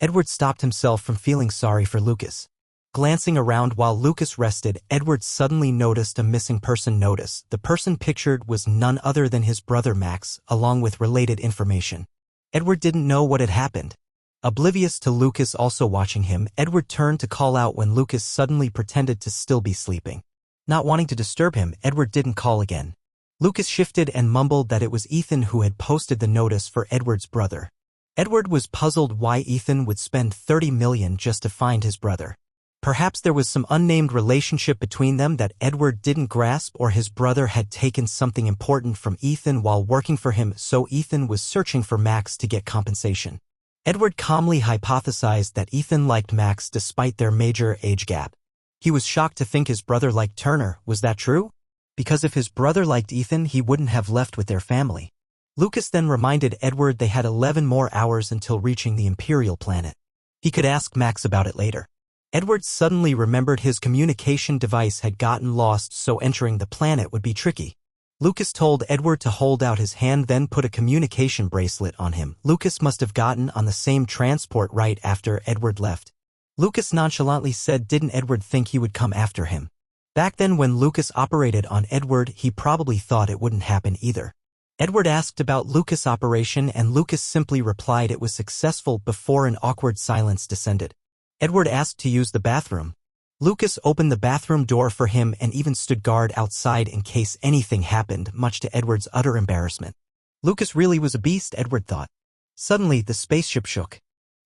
Edward stopped himself from feeling sorry for Lucas. Glancing around while Lucas rested, Edward suddenly noticed a missing person notice. The person pictured was none other than his brother Max, along with related information. Edward didn't know what had happened. Oblivious to Lucas also watching him, Edward turned to call out when Lucas suddenly pretended to still be sleeping. Not wanting to disturb him, Edward didn't call again. Lucas shifted and mumbled that it was Ethan who had posted the notice for Edward's brother. Edward was puzzled why Ethan would spend 30 million just to find his brother. Perhaps there was some unnamed relationship between them that Edward didn't grasp, or his brother had taken something important from Ethan while working for him, so Ethan was searching for Max to get compensation. Edward calmly hypothesized that Ethan liked Max despite their major age gap. He was shocked to think his brother liked Turner. Was that true? Because if his brother liked Ethan, he wouldn't have left with their family. Lucas then reminded Edward they had 11 more hours until reaching the Imperial planet. He could ask Max about it later. Edward suddenly remembered his communication device had gotten lost, so entering the planet would be tricky. Lucas told Edward to hold out his hand, then put a communication bracelet on him. Lucas must have gotten on the same transport right after Edward left. Lucas nonchalantly said didn't Edward think he would come after him. Back then when Lucas operated on Edward, he probably thought it wouldn't happen either. Edward asked about Lucas' operation and Lucas simply replied it was successful before an awkward silence descended. Edward asked to use the bathroom. Lucas opened the bathroom door for him and even stood guard outside in case anything happened, much to Edward's utter embarrassment. Lucas really was a beast, Edward thought. Suddenly, the spaceship shook.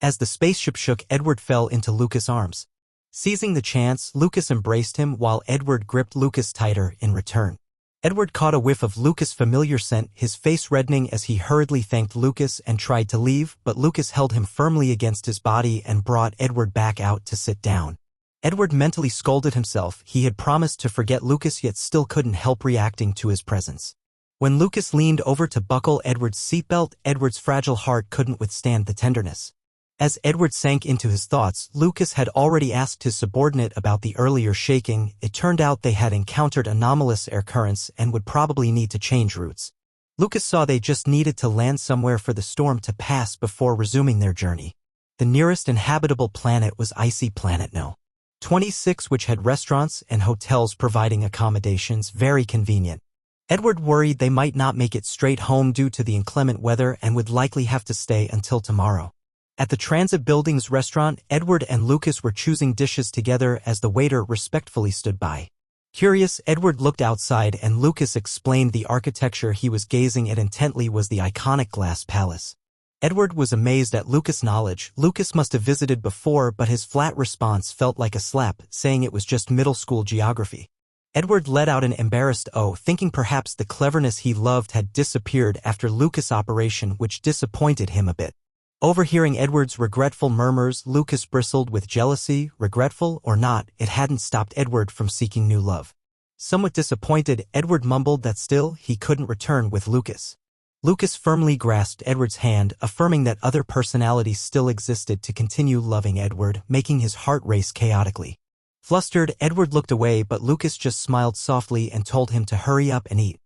As the spaceship shook, Edward fell into Lucas' arms. Seizing the chance, Lucas embraced him while Edward gripped Lucas tighter in return. Edward caught a whiff of Lucas' familiar scent, his face reddening as he hurriedly thanked Lucas and tried to leave, but Lucas held him firmly against his body and brought Edward back out to sit down. Edward mentally scolded himself. He had promised to forget Lucas, yet still couldn't help reacting to his presence. When Lucas leaned over to buckle Edward's seatbelt, Edward's fragile heart couldn't withstand the tenderness. As Edward sank into his thoughts, Lucas had already asked his subordinate about the earlier shaking. It turned out they had encountered anomalous air currents and would probably need to change routes. Lucas saw they just needed to land somewhere for the storm to pass before resuming their journey. The nearest inhabitable planet was Icy Planet No. 26, which had restaurants and hotels providing accommodations, very convenient. Edward worried they might not make it straight home due to the inclement weather and would likely have to stay until tomorrow. At the Transit Building's restaurant, Edward and Lucas were choosing dishes together as the waiter respectfully stood by. Curious, Edward looked outside and Lucas explained the architecture he was gazing at intently was the iconic glass palace. Edward was amazed at Lucas' knowledge. Lucas must have visited before, but his flat response felt like a slap, saying it was just middle school geography. Edward let out an embarrassed "oh," thinking perhaps the cleverness he loved had disappeared after Lucas' operation, which disappointed him a bit. Overhearing Edward's regretful murmurs, Lucas bristled with jealousy. Regretful or not, it hadn't stopped Edward from seeking new love. Somewhat disappointed, Edward mumbled that still, he couldn't return with Lucas. Lucas firmly grasped Edward's hand, affirming that other personalities still existed to continue loving Edward, making his heart race chaotically. Flustered, Edward looked away, but Lucas just smiled softly and told him to hurry up and eat.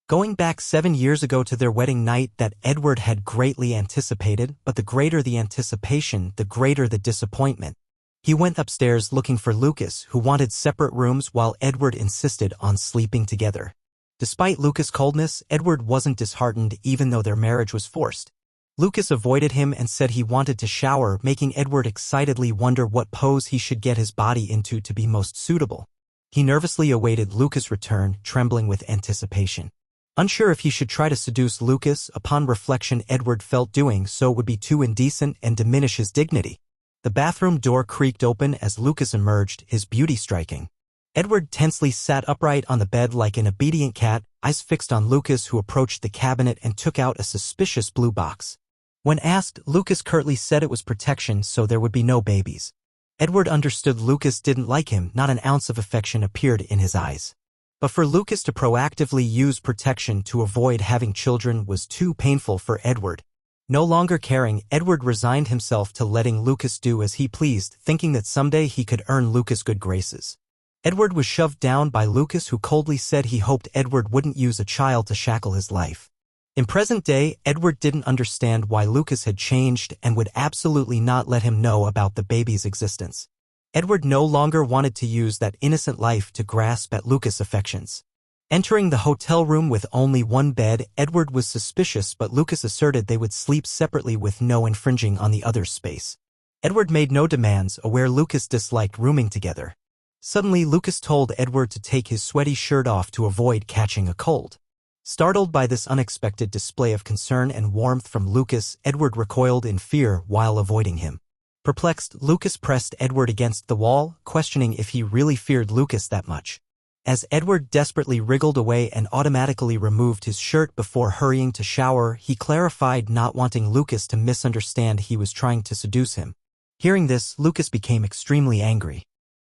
Going back 7 years ago to their wedding night that Edward had greatly anticipated, but the greater the anticipation, the greater the disappointment. He went upstairs looking for Lucas, who wanted separate rooms while Edward insisted on sleeping together. Despite Lucas' coldness, Edward wasn't disheartened even though their marriage was forced. Lucas avoided him and said he wanted to shower, making Edward excitedly wonder what pose he should get his body into to be most suitable. He nervously awaited Lucas' return, trembling with anticipation. Unsure if he should try to seduce Lucas, upon reflection Edward felt doing so would be too indecent and diminish his dignity. The bathroom door creaked open as Lucas emerged, his beauty striking. Edward tensely sat upright on the bed like an obedient cat, eyes fixed on Lucas, who approached the cabinet and took out a suspicious blue box. When asked, Lucas curtly said it was protection so there would be no babies. Edward understood Lucas didn't like him, not an ounce of affection appeared in his eyes. But for Lucas to proactively use protection to avoid having children was too painful for Edward. No longer caring, Edward resigned himself to letting Lucas do as he pleased, thinking that someday he could earn Lucas' good graces. Edward was shoved down by Lucas, who coldly said he hoped Edward wouldn't use a child to shackle his life. In present day, Edward didn't understand why Lucas had changed and would absolutely not let him know about the baby's existence. Edward no longer wanted to use that innocent life to grasp at Lucas' affections. Entering the hotel room with only one bed, Edward was suspicious, but Lucas asserted they would sleep separately with no infringing on the other's space. Edward made no demands, aware Lucas disliked rooming together. Suddenly, Lucas told Edward to take his sweaty shirt off to avoid catching a cold. Startled by this unexpected display of concern and warmth from Lucas, Edward recoiled in fear while avoiding him. Perplexed, Lucas pressed Edward against the wall, questioning if he really feared Lucas that much. As Edward desperately wriggled away and automatically removed his shirt before hurrying to shower, he clarified, not wanting Lucas to misunderstand he was trying to seduce him. Hearing this, Lucas became extremely angry.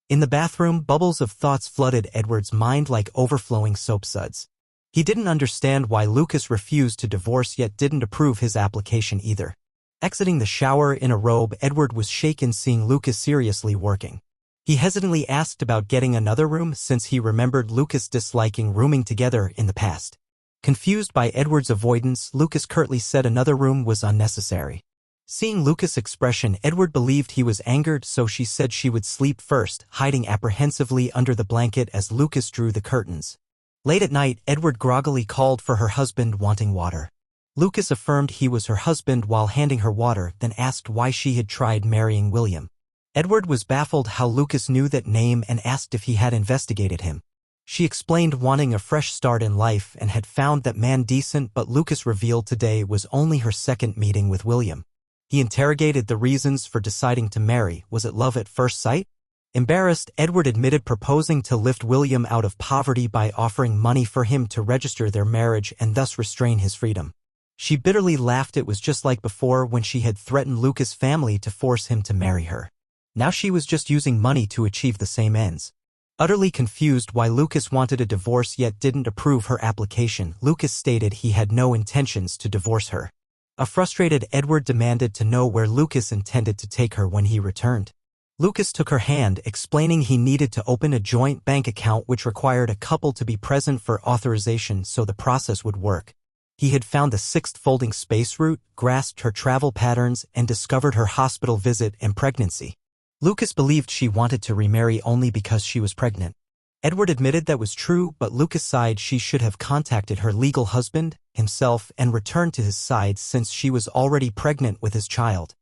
In the bathroom, bubbles of thoughts flooded Edward's mind like overflowing soap suds. He didn't understand why Lucas refused to divorce yet didn't approve his application either. Exiting the shower in a robe, Edward was shaken seeing Lucas seriously working. He hesitantly asked about getting another room since he remembered Lucas disliking rooming together in the past. Confused by Edward's avoidance, Lucas curtly said another room was unnecessary. Seeing Lucas' expression, Edward believed he was angered, so she said she would sleep first, hiding apprehensively under the blanket as Lucas drew the curtains. Late at night, Edward groggily called for her husband, wanting water. Lucas affirmed he was her husband while handing her water, then asked why she had tried marrying William. Edward was baffled how Lucas knew that name and asked if he had investigated him. She explained wanting a fresh start in life and had found that man decent, but Lucas revealed today was only her second meeting with William. He interrogated the reasons for deciding to marry. Was it love at first sight? Embarrassed, Edward admitted proposing to lift William out of poverty by offering money for him to register their marriage and thus restrain his freedom. She bitterly laughed. It was just like before when she had threatened Lucas' family to force him to marry her. Now she was just using money to achieve the same ends. Utterly confused why Lucas wanted a divorce yet didn't approve her application, Lucas stated he had no intentions to divorce her. A frustrated Edward demanded to know where Lucas intended to take her when he returned. Lucas took her hand, explaining he needed to open a joint bank account which required a couple to be present for authorization so the process would work. He had found the sixth folding space route, grasped her travel patterns, and discovered her hospital visit and pregnancy. Lucas believed she wanted to remarry only because she was pregnant. Edward admitted that was true, but Lucas sighed she should have contacted her legal husband, himself, and returned to his side since she was already pregnant with his child.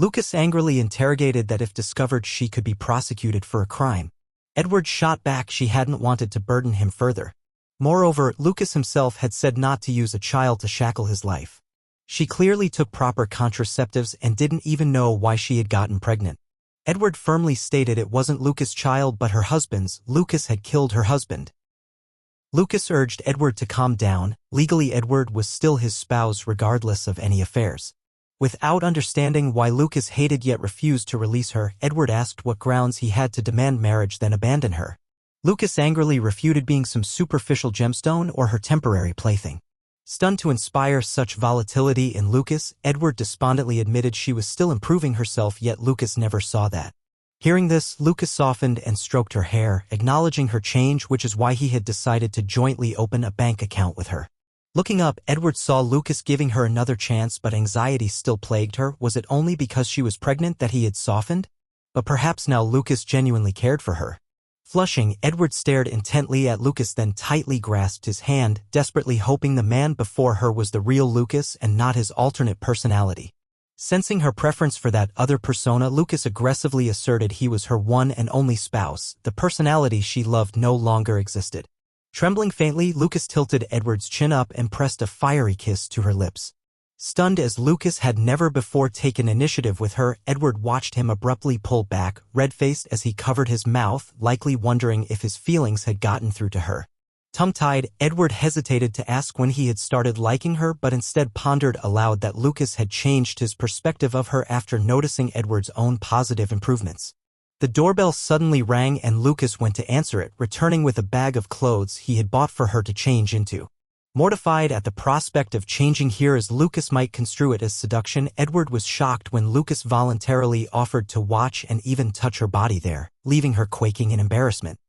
Lucas angrily interrogated that if discovered she could be prosecuted for a crime. Edward shot back she hadn't wanted to burden him further. Moreover, Lucas himself had said not to use a child to shackle his life. She clearly took proper contraceptives and didn't even know why she had gotten pregnant. Edward firmly stated it wasn't Lucas' child but her husband's. Lucas had killed her husband. Lucas urged Edward to calm down. Legally, Edward was still his spouse regardless of any affairs. Without understanding why Lucas hated yet refused to release her, Edward asked what grounds he had to demand marriage then abandon her. Lucas angrily refuted being some superficial gemstone or her temporary plaything. Stunned to inspire such volatility in Lucas, Edward despondently admitted she was still improving herself, yet Lucas never saw that. Hearing this, Lucas softened and stroked her hair, acknowledging her change, which is why he had decided to jointly open a bank account with her. Looking up, Edward saw Lucas giving her another chance, but anxiety still plagued her. Was it only because she was pregnant that he had softened? But perhaps now Lucas genuinely cared for her. Flushing, Edward stared intently at Lucas, then tightly grasped his hand, desperately hoping the man before her was the real Lucas and not his alternate personality. Sensing her preference for that other persona, Lucas aggressively asserted he was her one and only spouse. The personality she loved no longer existed. Trembling faintly, Lucas tilted Edward's chin up and pressed a fiery kiss to her lips. Stunned as Lucas had never before taken initiative with her, Edward watched him abruptly pull back, red-faced as he covered his mouth, likely wondering if his feelings had gotten through to her. Tongue-tied, Edward hesitated to ask when he had started liking her, but instead pondered aloud that Lucas had changed his perspective of her after noticing Edward's own positive improvements. The doorbell suddenly rang and Lucas went to answer it, returning with a bag of clothes he had bought for her to change into. Mortified at the prospect of changing here as Lucas might construe it as seduction, Edward was shocked when Lucas voluntarily offered to watch and even touch her body there, leaving her quaking in embarrassment.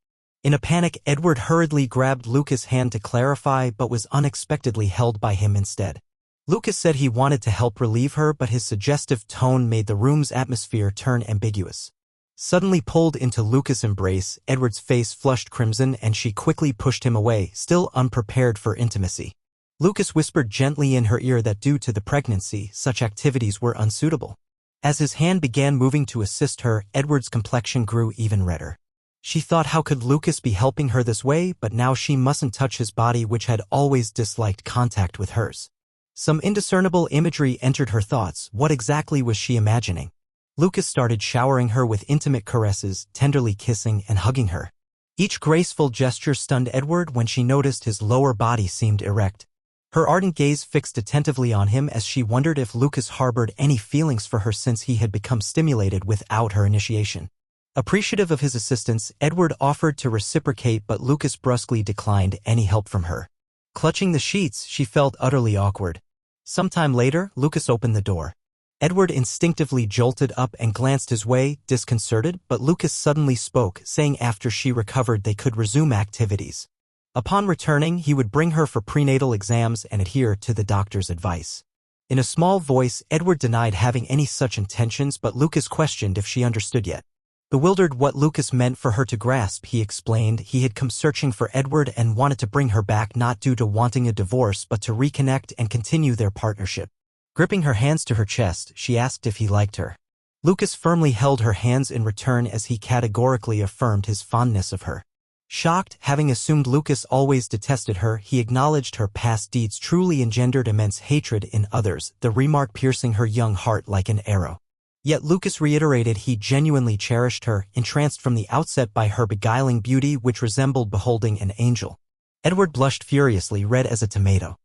In a panic, Edward hurriedly grabbed Lucas' hand to clarify but was unexpectedly held by him instead. Lucas said he wanted to help relieve her, but his suggestive tone made the room's atmosphere turn ambiguous. Suddenly pulled into Lucas' embrace, Edward's face flushed crimson and she quickly pushed him away, still unprepared for intimacy. Lucas whispered gently in her ear that due to the pregnancy, such activities were unsuitable. As his hand began moving to assist her, Edward's complexion grew even redder. She thought how could Lucas be helping her this way, but now she mustn't touch his body which had always disliked contact with hers. Some indiscernible imagery entered her thoughts. What exactly was she imagining? Lucas started showering her with intimate caresses, tenderly kissing and hugging her. Each graceful gesture stunned Edward when she noticed his lower body seemed erect. Her ardent gaze fixed attentively on him as she wondered if Lucas harbored any feelings for her since he had become stimulated without her initiation. Appreciative of his assistance, Edward offered to reciprocate, but Lucas brusquely declined any help from her. Clutching the sheets, she felt utterly awkward. Sometime later, Lucas opened the door. Edward instinctively jolted up and glanced his way, disconcerted, but Lucas suddenly spoke, saying after she recovered they could resume activities. Upon returning, he would bring her for prenatal exams and adhere to the doctor's advice. In a small voice, Edward denied having any such intentions, but Lucas questioned if she understood yet. Bewildered what Lucas meant for her to grasp, he explained he had come searching for Edward and wanted to bring her back not due to wanting a divorce but to reconnect and continue their partnership. Gripping her hands to her chest, she asked if he liked her. Lucas firmly held her hands in return as he categorically affirmed his fondness of her. Shocked, having assumed Lucas always detested her, he acknowledged her past deeds truly engendered immense hatred in others, the remark piercing her young heart like an arrow. Yet Lucas reiterated he genuinely cherished her, entranced from the outset by her beguiling beauty which resembled beholding an angel. Edward blushed furiously, red as a tomato.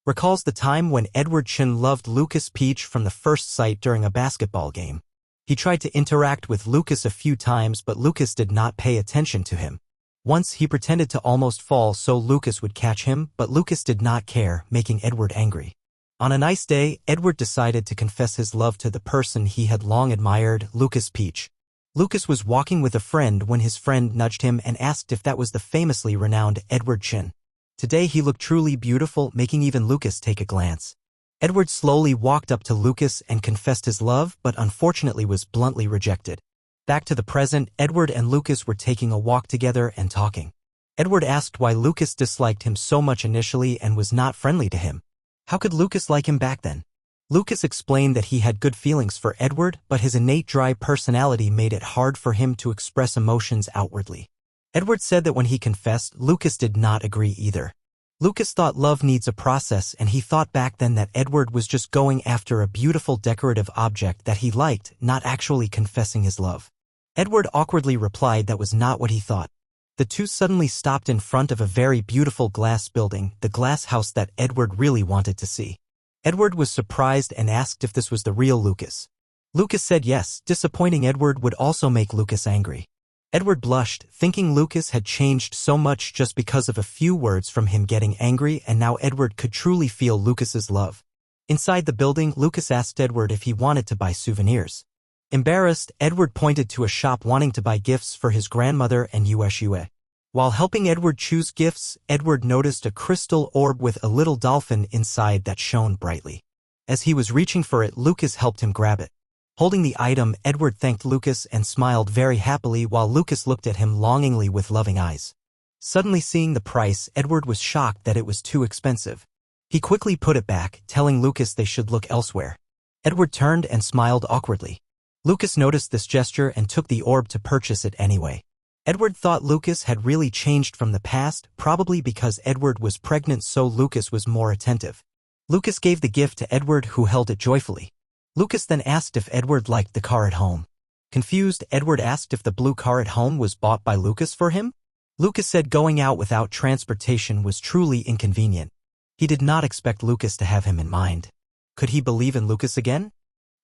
Recalls the time when Edward chenlved Lucas Peach from the first sight during a basketball game. He tried to interact with Lucas a few times, but Lucas did not pay attention to him. Once he pretended to almost fall so Lucas would catch him, but Lucas did not care, making Edward angry. On a nice day, Edward decided to confess his love to the person he had long admired, Lucas Peach. Lucas was walking with a friend when his friend nudged him and asked if that was the famously renowned Edward Chin. Today he looked truly beautiful, making even Lucas take a glance. Edward slowly walked up to Lucas and confessed his love, but unfortunately was bluntly rejected. Back to the present, Edward and Lucas were taking a walk together and talking. Edward asked why Lucas disliked him so much initially and was not friendly to him. How could Lucas like him back then? Lucas explained that he had good feelings for Edward, but his innate dry personality made it hard for him to express emotions outwardly. Edward said that when he confessed, Lucas did not agree either. Lucas thought love needs a process, and he thought back then that Edward was just going after a beautiful decorative object that he liked, not actually confessing his love. Edward awkwardly replied that was not what he thought. The two suddenly stopped in front of a very beautiful glass building, the glass house that Edward really wanted to see. Edward was surprised and asked if this was the real Lucas. Lucas said yes. Disappointing Edward would also make Lucas angry. Edward blushed, thinking Lucas had changed so much just because of a few words from him getting angry, and now Edward could truly feel Lucas's love. Inside the building, Lucas asked Edward if he wanted to buy souvenirs. Embarrassed, Edward pointed to a shop wanting to buy gifts for his grandmother and Yaoi. While helping Edward choose gifts, Edward noticed a crystal orb with a little dolphin inside that shone brightly. As he was reaching for it, Lucas helped him grab it. Holding the item, Edward thanked Lucas and smiled very happily while Lucas looked at him longingly with loving eyes. Suddenly seeing the price, Edward was shocked that it was too expensive. He quickly put it back, telling Lucas they should look elsewhere. Edward turned and smiled awkwardly. Lucas noticed this gesture and took the orb to purchase it anyway. Edward thought Lucas had really changed from the past, probably because Edward was pregnant, so Lucas was more attentive. Lucas gave the gift to Edward, who held it joyfully. Lucas then asked if Edward liked the car at home. Confused, Edward asked if the blue car at home was bought by Lucas for him. Lucas said going out without transportation was truly inconvenient. He did not expect Lucas to have him in mind. Could he believe in Lucas again?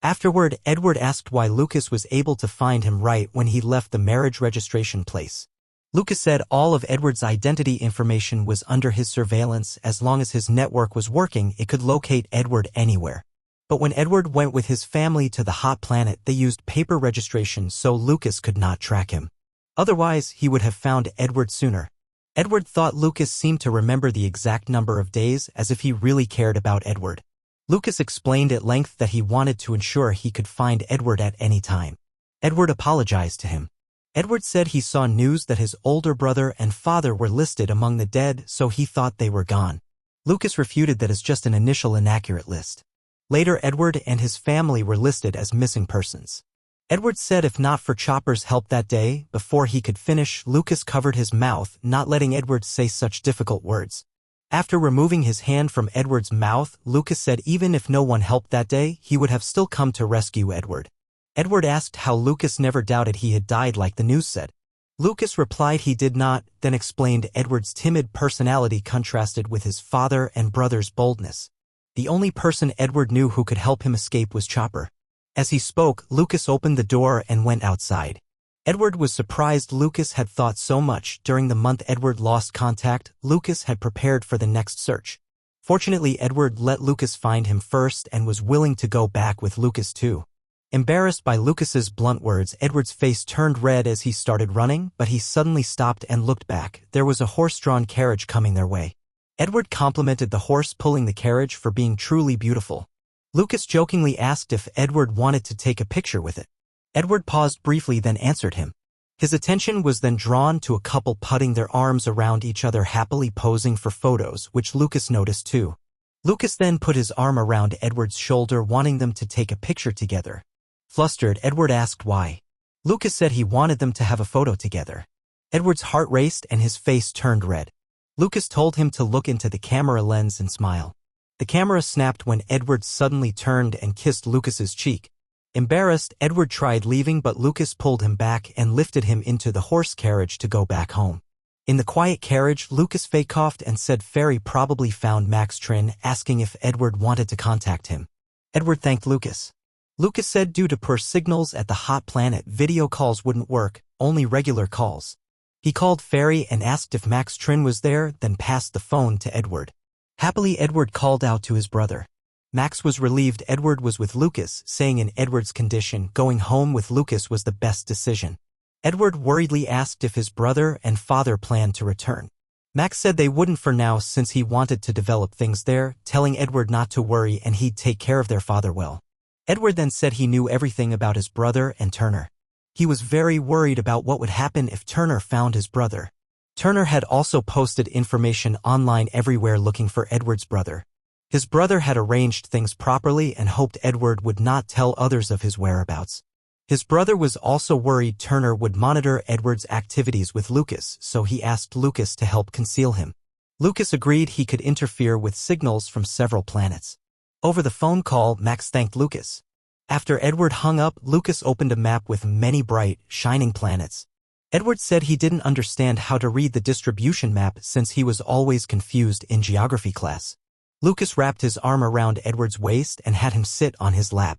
Afterward, Edward asked why Lucas was able to find him right when he left the marriage registration place. Lucas said all of Edward's identity information was under his surveillance. As long as his network was working, it could locate Edward anywhere. But when Edward went with his family to the hot planet, they used paper registration so Lucas could not track him. Otherwise, he would have found Edward sooner. Edward thought Lucas seemed to remember the exact number of days, as if he really cared about Edward. Lucas explained at length that he wanted to ensure he could find Edward at any time. Edward apologized to him. Edward said he saw news that his older brother and father were listed among the dead, so he thought they were gone. Lucas refuted that as just an initial inaccurate list. Later, Edward and his family were listed as missing persons. Edward said if not for Chopper's help that day, before he could finish, Lucas covered his mouth, not letting Edward say such difficult words. After removing his hand from Edward's mouth, Lucas said even if no one helped that day, he would have still come to rescue Edward. Edward asked how Lucas never doubted he had died like the news said. Lucas replied he did not, then explained Edward's timid personality contrasted with his father and brother's boldness. The only person Edward knew who could help him escape was Chopper. As he spoke, Lucas opened the door and went outside. Edward was surprised Lucas had thought so much. During the month Edward lost contact, Lucas had prepared for the next search. Fortunately, Edward let Lucas find him first and was willing to go back with Lucas too. Embarrassed by Lucas's blunt words, Edward's face turned red as he started running, but he suddenly stopped and looked back. There was a horse-drawn carriage coming their way. Edward complimented the horse pulling the carriage for being truly beautiful. Lucas jokingly asked if Edward wanted to take a picture with it. Edward paused briefly then answered him. His attention was then drawn to a couple putting their arms around each other happily posing for photos, which Lucas noticed too. Lucas then put his arm around Edward's shoulder wanting them to take a picture together. Flustered, Edward asked why. Lucas said he wanted them to have a photo together. Edward's heart raced and his face turned red. Lucas told him to look into the camera lens and smile. The camera snapped when Edward suddenly turned and kissed Lucas's cheek. Embarrassed, Edward tried leaving but Lucas pulled him back and lifted him into the horse carriage to go back home. In the quiet carriage, Lucas fake coughed and said Fairy probably found Max Trin, asking if Edward wanted to contact him. Edward thanked Lucas. Lucas said due to poor signals at the hot planet, video calls wouldn't work, only regular calls. He called Fairy and asked if Max Trin was there, then passed the phone to Edward. Happily, Edward called out to his brother. Max was relieved Edward was with Lucas, saying in Edward's condition, going home with Lucas was the best decision. Edward worriedly asked if his brother and father planned to return. Max said they wouldn't for now since he wanted to develop things there, telling Edward not to worry and he'd take care of their father well. Edward then said he knew everything about his brother and Turner. He was very worried about what would happen if Turner found his brother. Turner had also posted information online everywhere looking for Edward's brother. His brother had arranged things properly and hoped Edward would not tell others of his whereabouts. His brother was also worried Turner would monitor Edward's activities with Lucas, so he asked Lucas to help conceal him. Lucas agreed he could interfere with signals from several planets. Over the phone call, Max thanked Lucas. After Edward hung up, Lucas opened a map with many bright, shining planets. Edward said he didn't understand how to read the distribution map since he was always confused in geography class. Lucas wrapped his arm around Edward's waist and had him sit on his lap.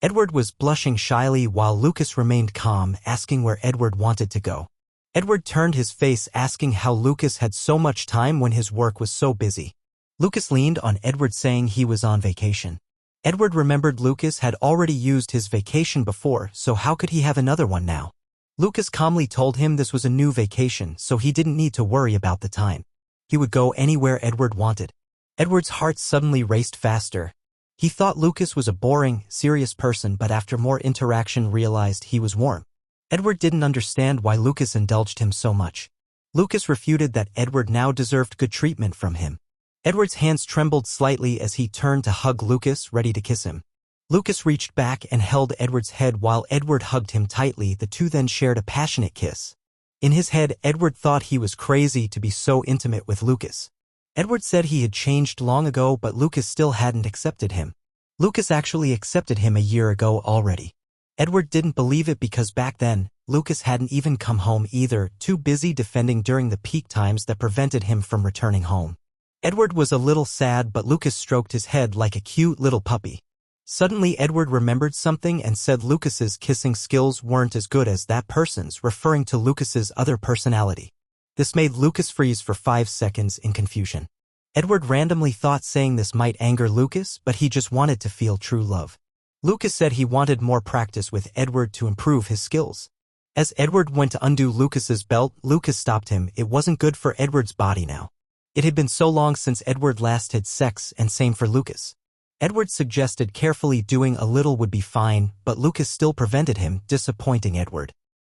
Edward was blushing shyly while Lucas remained calm, asking where Edward wanted to go. Edward turned his face asking how Lucas had so much time when his work was so busy. Lucas leaned on Edward saying he was on vacation. Edward remembered Lucas had already used his vacation before, so how could he have another one now? Lucas calmly told him this was a new vacation, so he didn't need to worry about the time. He would go anywhere Edward wanted. Edward's heart suddenly raced faster. He thought Lucas was a boring, serious person but after more interaction realized he was warm. Edward didn't understand why Lucas indulged him so much. Lucas refuted that Edward now deserved good treatment from him. Edward's hands trembled slightly as he turned to hug Lucas, ready to kiss him. Lucas reached back and held Edward's head while Edward hugged him tightly. The two then shared a passionate kiss. In his head, Edward thought he was crazy to be so intimate with Lucas. Edward said he had changed long ago but Lucas still hadn't accepted him. Lucas actually accepted him a year ago already. Edward didn't believe it because back then, Lucas hadn't even come home either, too busy defending during the peak times that prevented him from returning home. Edward was a little sad but Lucas stroked his head like a cute little puppy. Suddenly Edward remembered something and said Lucas's kissing skills weren't as good as that person's, referring to Lucas's other personality. This made Lucas freeze for 5 seconds in confusion. Edward randomly thought saying this might anger Lucas, but he just wanted to feel true love. Lucas said he wanted more practice with Edward to improve his skills. As Edward went to undo Lucas's belt, Lucas stopped him. It wasn't good for Edward's body now. It had been so long since Edward last had sex and same for Lucas. Edward suggested carefully doing a little would be fine, but Lucas still prevented him, disappointing Edward.